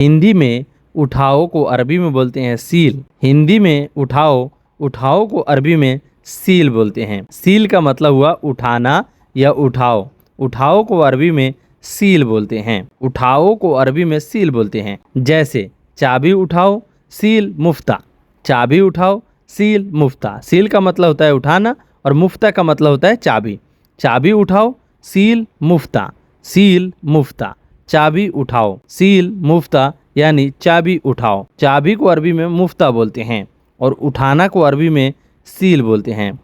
हिंदी में उठाओ को अरबी में बोलते हैं सील। हिंदी में उठाओ, उठाओ को अरबी में सील बोलते हैं। सील का मतलब हुआ उठाना या उठाओ। उठाओ को अरबी में सील बोलते हैं। उठाओ को अरबी में सील बोलते हैं। जैसे चाबी उठाओ, सील मुफ्ता। चाबी उठाओ, सील मुफ्ता। सील का मतलब होता है उठाना और मुफ्ता का मतलब होता है चाबी। चाबी उठाओ, सील मुफ्ता। सील मुफ्ता। चाबी उठाओ, सील मुफ्ता यानी चाबी उठाओ। चाबी को अरबी में मुफ्ता बोलते हैं और उठाना को अरबी में सील बोलते हैं।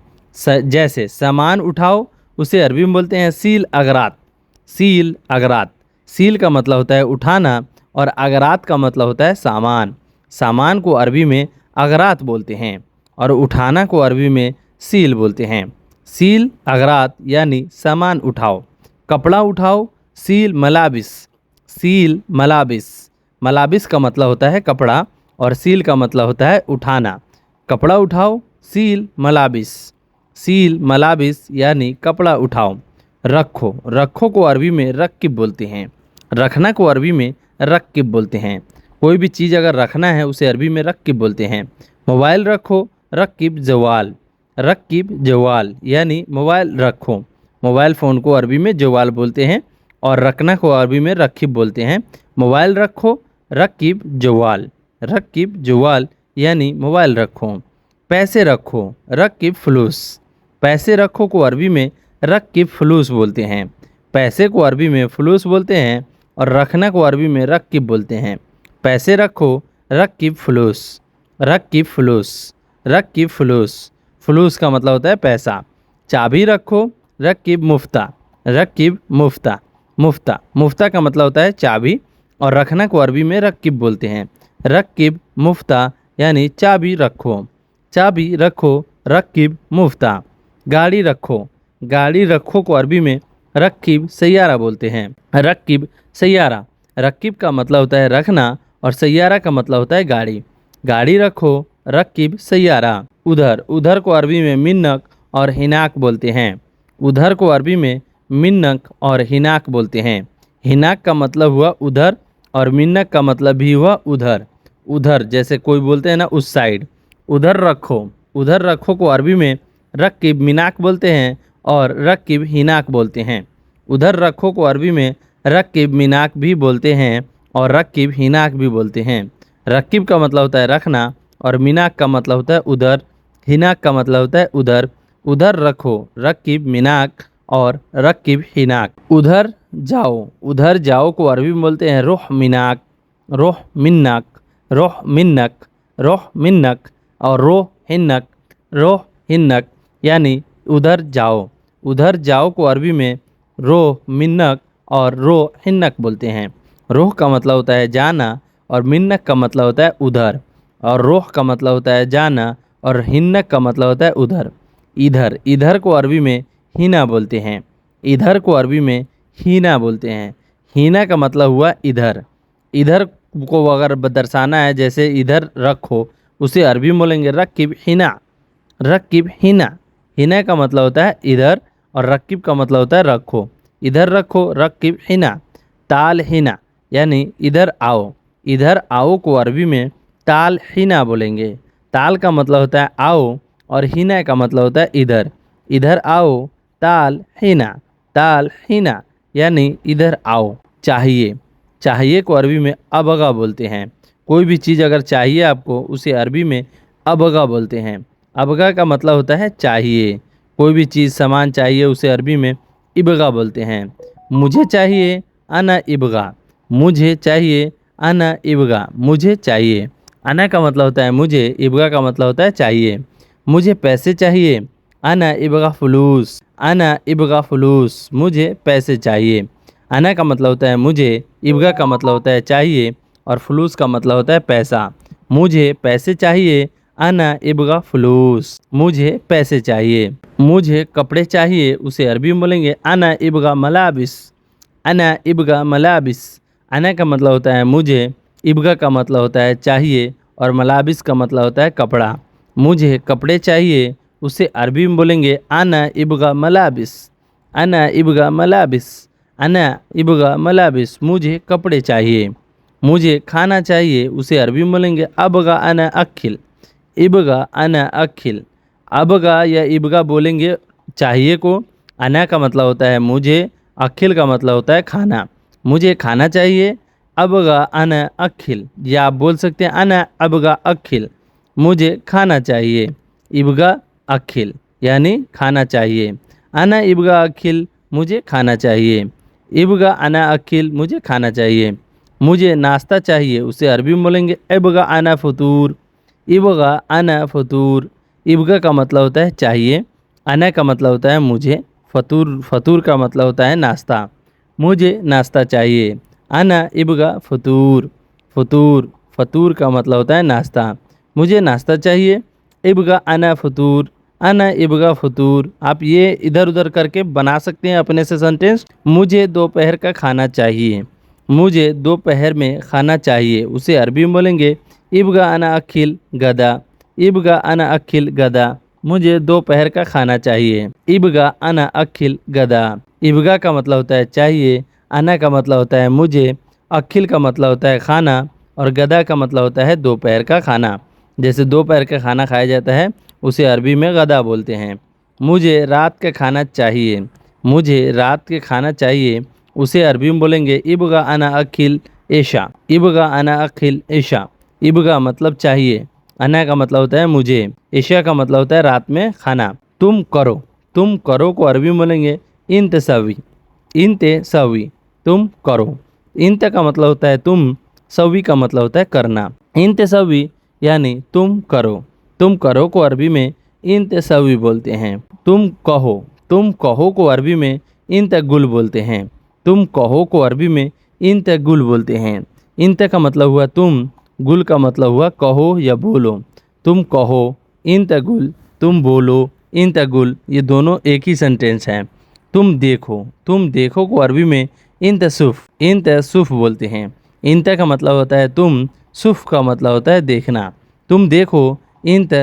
जैसे सामान उठाओ, उसे अरबी में बोलते हैं सील अगरात। सील अगरात। सील का मतलब होता है उठाना और अगरात का मतलब होता है सामान। सामान को अरबी में अगरात बोलते हैं और उठाना को अरबी में सील बोलते हैं। सील अगरात यानी सामान उठाओ। कपड़ा उठाओ, सील मलाबिस। सील मलाबिस। मलाबिस का मतलब होता है कपड़ा और सील का मतलब होता है उठाना। कपड़ा उठाओ, सील मलाबिस। सील मलाबिस यानी कपड़ा उठाओ। रखो, रखो को अरबी में रक्किब बोलते हैं। रखना को अरबी में रक्किब बोलते हैं। कोई भी चीज़ अगर रखना है उसे अरबी में रक्किब बोलते हैं। मोबाइल रखो, रक्किब जवाल। रक्किब जवाल यानी मोबाइल रखो। मोबाइल फ़ोन को अरबी में जवाल बोलते हैं और रखना को अरबी में रक्किब बोलते हैं। मोबाइल रखो, रक्किब जवाल। रक्किब जवाल यानी मोबाइल रखो। पैसे रखो, रक्किब फलूस। पैसे रखो को अरबी में रक्किब फलूस बोलते हैं। पैसे को अरबी में फलूस बोलते हैं और रखना को अरबी में रक्किब बोलते हैं। पैसे रखो, रक्किब फलूस। रक्किब फलूस। रक्किब फलूस। फलूस का मतलब होता है पैसा। चाबी रखो, रक्किब मुफ्ता। रक्किब मुफ्ता। मुफ्ता। मुफ्ता का मतलब होता है चाबी और रखना को अरबी में रक्किब बोलते हैं। रक्किब मुफ्ता यानी चाबी रखो। चाबी रखो, रक्किब मुफ्ता। गाड़ी रखो। गाड़ी रखो को अरबी में रक्किब सैयारा बोलते हैं। रक्किब सैयारा। रक्किब का मतलब होता है रखना और सैयारा का मतलब होता है गाड़ी। गाड़ी रखो, रक्किब सैयारा। उधर। उधर को अरबी में मिन्नक और हिनाक बोलते हैं। उधर को अरबी में मिन्नक और हिनाक बोलते हैं। हिनाक का मतलब हुआ उधर और मिन्नक का मतलब भी हुआ उधर। उधर जैसे कोई बोलते हैं ना उस साइड। उधर रखो। उधर रखो को अरबी में रक्किब मिनाक बोलते हैं और रक्किब हिनाक बोलते हैं। उधर रखो को अरबी में रक्किब मिनाक भी बोलते हैं और रक्किब हिनाक भी बोलते हैं। रक्किब का मतलब होता है रखना और मिनाक का मतलब होता है उधर। हिनाक का मतलब होता है उधर। उधर रखो, रक्किब मिनाक और रक्किब हिनाक। उधर जाओ। उधर जाओ को अरबी में बोलते हैं रोह मिनाक। रोह मिन्नक। रोह मिन्नक। रोह मिन्नक और रोह हिन्नक। रोह हिन्नक यानी उधर जाओ। उधर जाओ को अरबी में रोह मिन्नक और रोह हिन्नक बोलते हैं। रोह का मतलब होता है जाना और मिन्नक का मतलब होता है उधर और रोह का मतलब होता है जाना और हिन्नक का मतलब होता है उधर। इधर। इधर को अरबी में हीना बोलते हैं। इधर को अरबी में हीना बोलते हैं। हीना का मतलब हुआ इधर। इधर को अगर दर्शाना है जैसे इधर रखो, उसे अरबी में बोलेंगे रक्किब हिना। रक्किब हिना। हिना का मतलब होता है इधर और रक्किब का मतलब होता है रखो। इधर रखो, रक्किब हिना। ताल हिना यानी इधर आओ। इधर आओ को अरबी में ताल हिना बोलेंगे। ताल का मतलब होता है आओ और हिना का मतलब होता है इधर। इधर आओ, ताल हिना। ताल हिना यानी इधर आओ। चाहिए। चाहिए को अरबी में अबगा बोलते हैं। कोई भी चीज़ अगर चाहिए आपको उसे अरबी में अबगा बोलते हैं। अबगा का मतलब होता है चाहिए। कोई भी चीज़ सामान चाहिए उसे अरबी में इबगा बोलते हैं। मुझे चाहिए, अना इबगा। मुझे चाहिए, अना इबगा। मुझे चाहिए। अना का मतलब होता है मुझे, इबगा का मतलब होता है चाहिए। मुझे पैसे चाहिए, अना इबगा फलूस। अना इबगा फलूस। मुझे पैसे चाहिए। अना का मतलब होता है मुझे, इबगा का मतलब होता है चाहिए और फलूस का मतलब होता है पैसा। मुझे पैसे चाहिए, अना इबगा फलूस। मुझे पैसे चाहिए। मुझे कपड़े चाहिए उसे अरबी में बोलेंगे अना इबगा मलाबिस। अना इबगा मलाबिस। अना का मतलब होता है मुझे, इबगा का मतलब होता है चाहिए और मलाबिस का मतलब होता है कपड़ा। मुझे कपड़े चाहिए उसे अरबी में बोलेंगे अना इबगा मलाबिस। अना इबगा मलाबिस। अना इबगा मलाबिस। मुझे कपड़े चाहिए। मुझे खाना चाहिए उसे अरबी में बोलेंगे अबगा अना अखिल, इबगा अना अखिल। अबगा या इबगा बोलेंगे चाहिए को, अना का मतलब होता है मुझे, अखिल का मतलब होता है खाना। मुझे खाना चाहिए, अबगा अना अखिल, या आप बोल सकते हैं अना अबगा अखिल, मुझे खाना चाहिए। इबगा अखिल यानी खाना चाहिए। अना इबगा अखिल, मुझे खाना चाहिए। इबगा अना अखिल, मुझे खाना चाहिए। मुझे नाश्ता चाहिए उसे अरबी में बोलेंगे इबगा अना फतूर, इबगा अना फतूर। इबगा का मतलब होता है चाहिए, अना का मतलब होता है मुझे, फतूर फतूर का मतलब होता है नाश्ता। मुझे नाश्ता चाहिए, अना इबगा फतूर, फतूर फतूर का मतलब होता है नाश्ता। मुझे नाश्ता चाहिए, इबगा अना फतूर, अना इबगा फतूर। आप ये इधर उधर करके बना सकते हैं अपने से सेंटेंस। मुझे दोपहर का खाना चाहिए, मुझे दोपहर में खाना चाहिए उसे अरबी में बोलेंगे इबगा अना अखिल गदा, इबगा अना अखिल गदा। मुझे दोपहर का खाना चाहिए, इबगा अना अखिल गदा। इबगा का मतलब होता है चाहिए, अना का मतलब होता है मुझे, अखिल का मतलब होता है खाना, और गदा का मतलब होता है दोपहर का खाना। जैसे दोपहर का खाना खाया जाता है उसे अरबी में गदा बोलते हैं। मुझे रात का खाना चाहिए, मुझे रात के खाना चाहिए उसे अरबी में बोलेंगे इबगा अना अखिल ऐशा, इबगा अना अखिल ऐशा। इबगा मतलब चाहिए, अना का मतलब होता है मुझे, ऐशा का मतलब होता है रात में खाना। तुम करो को अरबी में बोलेंगे इंत सवी, इंते सवी, तुम करो। इंत का मतलब होता है तुम, सवी का मतलब होता है करना। इंत सवी यानी तुम करो को अरबी में इंत सवी बोलते हैं। तुम कहो को अरबी में इंत गुल बोलते हैं। तुम कहो को अरबी में इंत गुल बोलते हैं। इंत का मतलब हुआ तुम, गुल का मतलब हुआ कहो या बोलो। तुम कहो इंत गुल, तुम बोलो इंत गुल, ये दोनों एक ही सेंटेंस हैं। तुम देखो को अरबी में इंत सुफ बोलते हैं। इंत का मतलब होता है तुम, सुफ का मतलब होता है देखना। तुम देखो इंत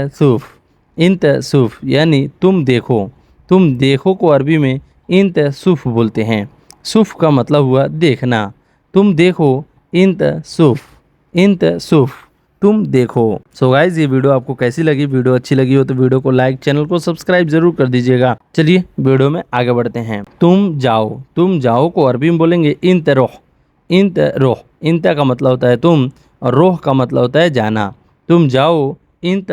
सुफ यानी तुम देखो को अरबी में इंत सुफ बोलते हैं। सुफ का मतलब हुआ देखना। तुम देखो इंत सुफ, तुम देखो। सो गाइज ये वीडियो आपको कैसी लगी? वीडियो अच्छी लगी हो तो वीडियो को लाइक, चैनल को सब्सक्राइब जरूर कर दीजिएगा। चलिए वीडियो में आगे बढ़ते हैं। तुम जाओ को अरबी में बोलेंगे इंत रोह, इंत रोह। इंत का मतलब होता है तुम, और रोह का मतलब होता है जाना। तुम जाओ इंत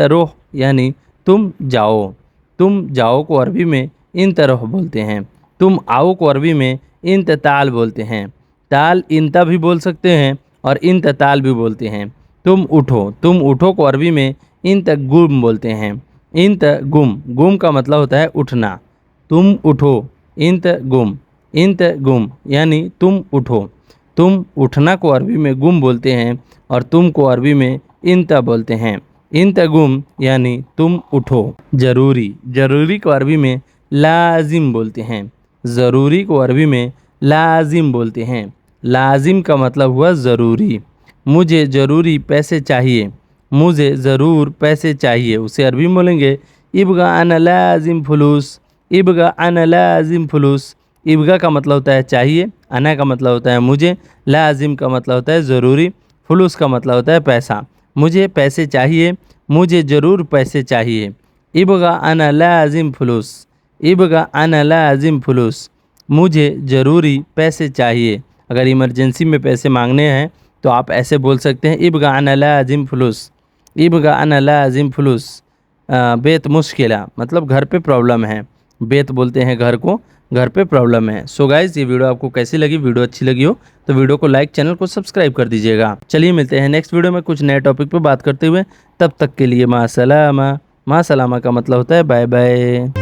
रोह यानी तुम जाओ को अरबी में इंत रोह बोलते हैं। तुम आओ को अरबी में इंत ताल बोलते हैं। ताल इंता भी बोल सकते हैं और इंत ताल भी बोलते हैं। तुम उठो को अरबी में इंत गुम बोलते हैं। इंत गुम का मतलब होता है उठना। तुम उठो इंत गुम यानी तुम उठो। तुम उठना को अरबी में गुम बोलते हैं और तुम को अरबी में इंत बोलते हैं। इंत गुम यानी तुम उठो। जरूरी को अरबी में लाजिम बोलते हैं। ज़रूरी को अरबी में लाजिम बोलते हैं। लाजिम का मतलब हुआ ज़रूरी। मुझे ज़रूरी पैसे चाहिए, मुझे ज़रूर पैसे चाहिए उसे अरबी में बोलेंगे इबगा अना लाजिम फुलूस, इबगा अना लाजिम फुलूस। इबगा का मतलब होता है चाहिए, अना का मतलब होता है मुझे, लाजिम का मतलब होता है ज़रूरी, फुलूस का मतलब होता है पैसा। मुझे पैसे चाहिए, मुझे ज़रूर पैसे चाहिए। इबगा अना लाजिम फुलूस, इबगा अना लाजिम फुलूस, मुझे ज़रूरी पैसे चाहिए। अगर इमरजेंसी में पैसे मांगने हैं तो आप ऐसे बोल सकते हैं इबगा अना लाजिम फुलूस, इबगा अना लाजिम फुलूस। बेत मुश्किला मतलब घर पे प्रॉब्लम है, बेत बोलते हैं घर को, घर पे प्रॉब्लम है। सो गाइज ये वीडियो आपको कैसी लगी? वीडियो अच्छी लगी हो तो वीडियो को लाइक, चैनल को सब्सक्राइब कर दीजिएगा। चलिए मिलते हैं नेक्स्ट वीडियो में कुछ नए टॉपिक पे बात करते हुए। तब तक के लिए माँ सलामा। माँ सलामा का मतलब होता है बाय बाय।